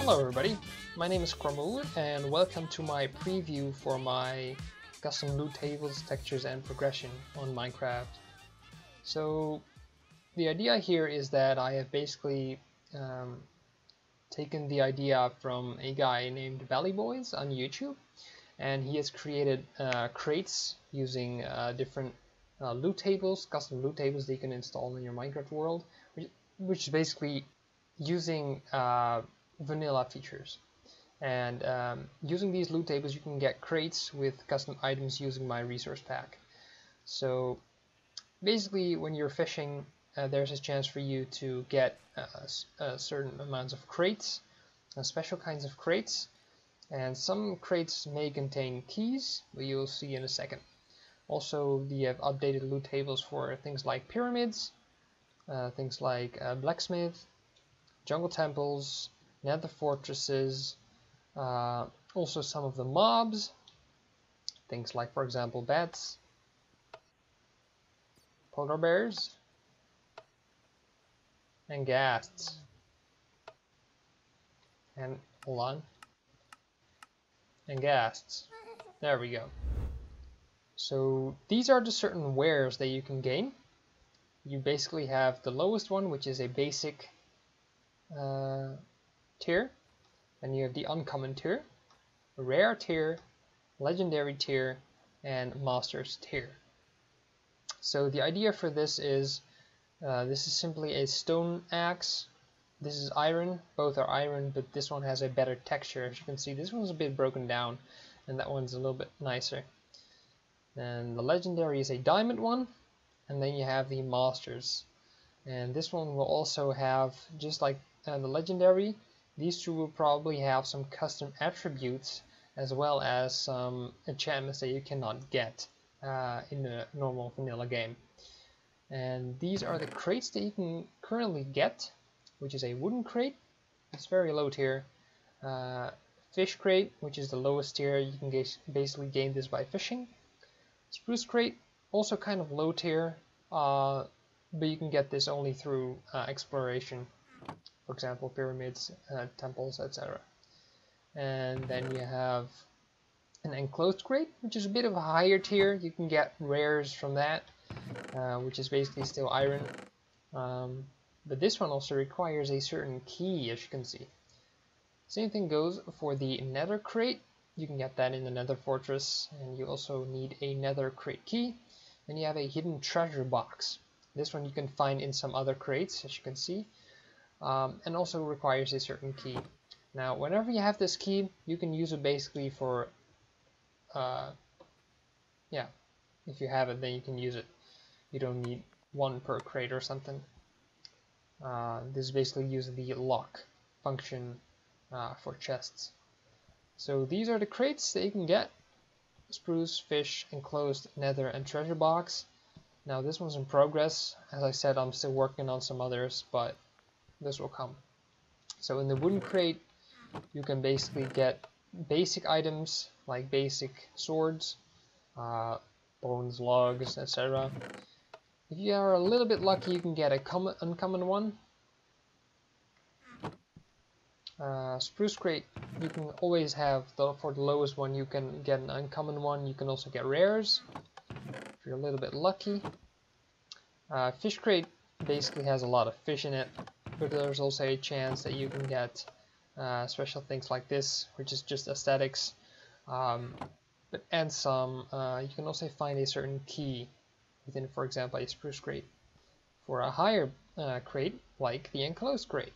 Hello everybody, my name is Crumble and welcome to my preview for my custom loot tables, textures and progression on Minecraft. So the idea here is that I have basically taken the idea from a guy named Valley Boys on YouTube, and he has created crates using different loot tables, custom loot tables that you can install in your Minecraft world, which is basically using vanilla features. And using these loot tables you can get crates with custom items using my resource pack. So basically when you're fishing there's a chance for you to get certain amounts of crates, special kinds of crates, and some crates may contain keys, but you'll see in a second. Also, we have updated loot tables for things like pyramids, things like blacksmith, jungle temples, nether fortresses, also some of the mobs, things like, for example, bats, polar bears, and ghasts. And hold on. And ghasts. There we go. So these are the certain wares that you can gain. You basically have the lowest one, which is a basic tier. Then you have the uncommon tier, rare tier, legendary tier, and master's tier. So the idea for this is simply a stone axe. This is iron. Both are iron, but this one has a better texture. As you can see, this one's a bit broken down, and that one's a little bit nicer. And the legendary is a diamond one, and then you have the masters. And this one will also have, just like the legendary, these two will probably have some custom attributes as well as some enchantments that you cannot get in the normal vanilla game. And these are the crates that you can currently get, which is a wooden crate. It's very low tier. Fish crate, which is the lowest tier. You can basically gain this by fishing. Spruce crate, also kind of low tier, but you can get this only through exploration. For example, pyramids, temples, etc. And then you have an enclosed crate, which is a bit of a higher tier. You can get rares from that, which is basically still iron. But this one also requires a certain key, as you can see. Same thing goes for the nether crate. You can get that in the nether fortress, and you also need a nether crate key. Then you have a hidden treasure box. This one you can find in some other crates, as you can see. And also requires a certain key. Now, whenever you have this key, you can use it basically for, if you have it, then you can use it. You don't need one per crate or something. This is basically using the lock function for chests. So these are the crates that you can get: spruce, fish, enclosed, nether, and treasure box. Now this one's in progress. As I said, I'm still working on some others, but this will come. So in the wooden crate, you can basically get basic items like basic swords, bones, logs, etc. If you are a little bit lucky, you can get a uncommon one. Spruce crate, you can always have, for the lowest one, you can get an uncommon one. You can also get rares if you're a little bit lucky. Fish crate basically has a lot of fish in it, but there's also a chance that you can get special things like this, which is just aesthetics. And some, you can also find a certain key within, for example, a spruce crate. For a higher crate, like the enclosed crate,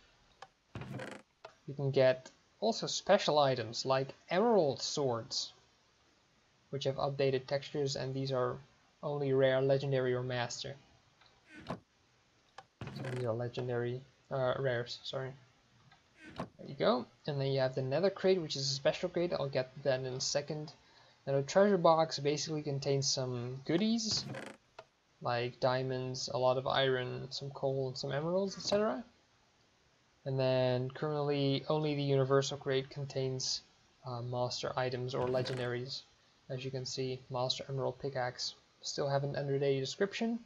you can get also special items like emerald swords, which have updated textures, and these are only rare, legendary, or master. So these are legendary, rares, sorry. There you go. And then you have the nether crate, which is a special crate. I'll get that in a second. Now the treasure box basically contains some goodies, like diamonds, a lot of iron, some coal, and some emeralds, etc. And then currently only the universal crate contains master items or legendaries. As you can see, master emerald pickaxe. Still haven't entered a description,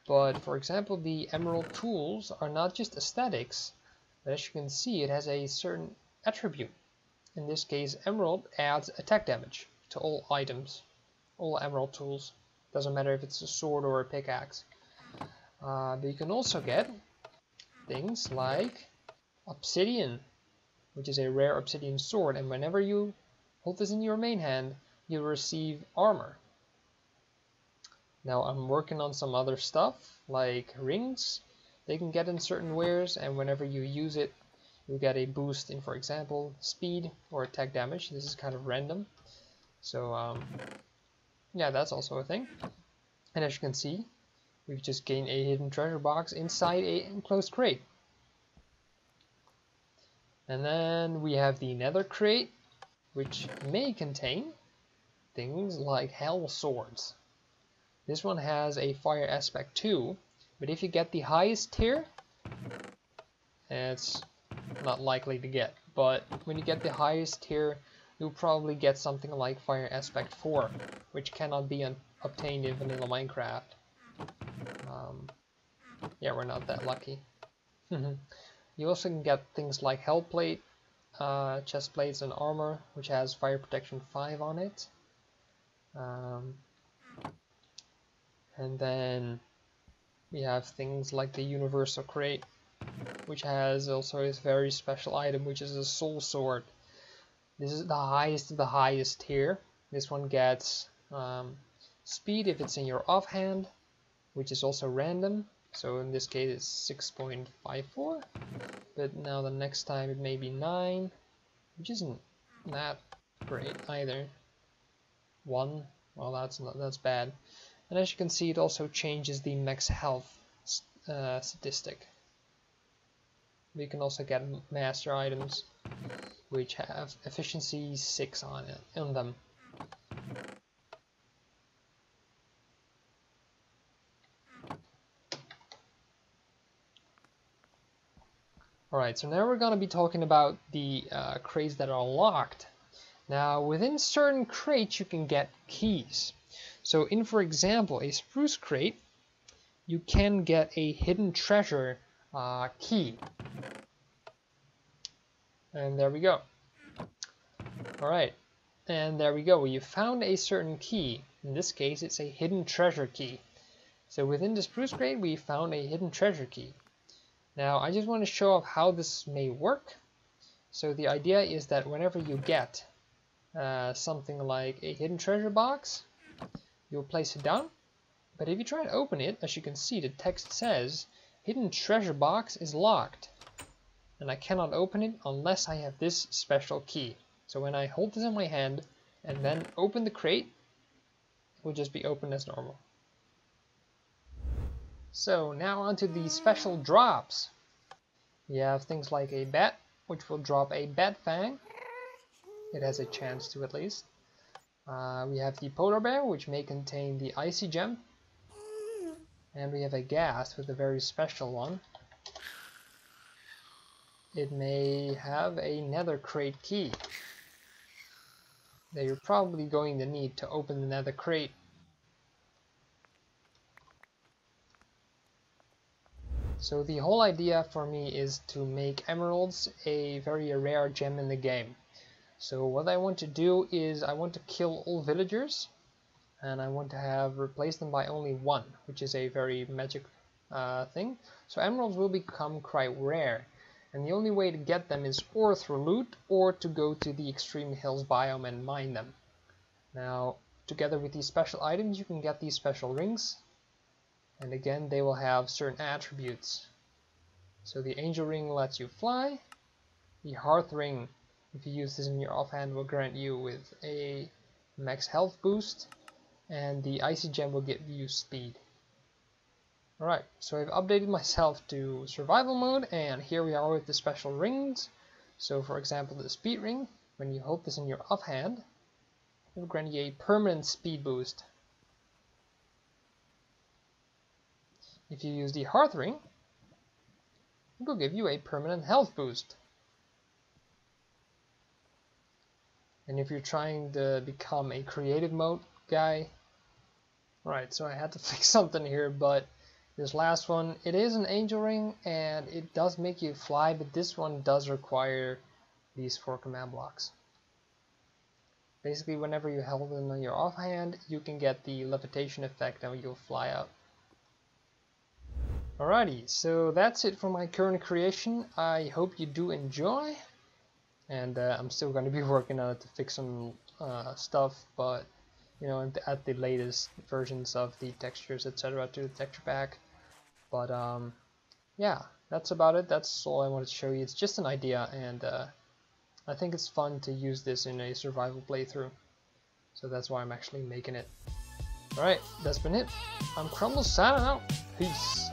but for example, the emerald tools are not just aesthetics, but as you can see, it has a certain attribute. In this case, Emerald adds attack damage to all items, all Emerald tools. Doesn't matter if it's a sword or a pickaxe. But you can also get things like Obsidian, which is a rare obsidian sword, and whenever you hold this in your main hand, you receive armor. Now I'm working on some other stuff, like rings. They can get in certain wares, and whenever you use it, you get a boost in, for example, speed or attack damage. This is kind of random. So yeah, that's also a thing. And as you can see, we've just gained a hidden treasure box inside a enclosed crate. And then we have the nether crate, which may contain things like hell swords. This one has a fire aspect too, but if you get the highest tier, it's not likely to get. But when you get the highest tier, you'll probably get something like fire aspect 4, which cannot be obtained in vanilla Minecraft. Yeah, we're not that lucky. You also can get things like hell plate, chest plates and armor, which has fire protection 5 on it. And then we have things like the universal crate, which has also a very special item, which is a soul sword. This is the highest of the highest tier. This one gets speed if it's in your offhand, which is also random. So in this case it's 6.54, but now the next time it may be 9, which isn't that great either. 1, well that's bad. And as you can see, it also changes the max health statistic. We can also get master items, which have efficiency 6 on them. Alright, so now we're going to be talking about the crates that are locked. Now, within certain crates you can get keys. So in, for example, a spruce crate, you can get a hidden treasure key. And there we go. Alright, and there we go. You found a certain key. In this case, it's a hidden treasure key. So within the spruce crate, we found a hidden treasure key. Now, I just want to show off how this may work. So the idea is that whenever you get something like a hidden treasure box, you'll place it down. But if you try to open it, as you can see, the text says, hidden treasure box is locked. And I cannot open it unless I have this special key. So when I hold this in my hand and then open the crate, it will just be opened as normal. So now onto the special drops. We have things like a bat, which will drop a bat fang. It has a chance to, at least. We have the polar bear, which may contain the icy gem. And we have a ghast with a very special one. It may have a nether crate key that you're probably going to need to open the nether crate. So the whole idea for me is to make emeralds a very rare gem in the game. So what I want to do is I want to kill all villagers, and I want to have replaced them by only 1, which is a very magic thing. So emeralds will become quite rare, and the only way to get them is or through loot or to go to the extreme hills biome and mine them. Now, together with these special items, you can get these special rings. And again, they will have certain attributes. So the angel ring lets you fly. The hearth ring, if you use this in your offhand, will grant you with a max health boost. And the icy gem will give you speed. Alright, so I've updated myself to survival mode, and here we are with the special rings. So for example, the speed ring, when you hold this in your offhand, it will grant you a permanent speed boost. If you use the hearth ring, it will give you a permanent health boost. And if you're trying to become a creative mode guy, right, so I had to fix something here, but this last one, it is an angel ring and it does make you fly, but this one does require these 4 command blocks. Basically, whenever you hold them on your offhand, you can get the levitation effect and you'll fly out. Alrighty, so that's it for my current creation. I hope you do enjoy, and I'm still going to be working on it to fix some stuff, but you know, at the latest versions of the textures, etc., to the texture pack. But yeah, that's about it. That's all I wanted to show you. It's just an idea, and I think it's fun to use this in a survival playthrough, so that's why I'm actually making it. Alright, that's been it. I'm Crumble signing out. Peace.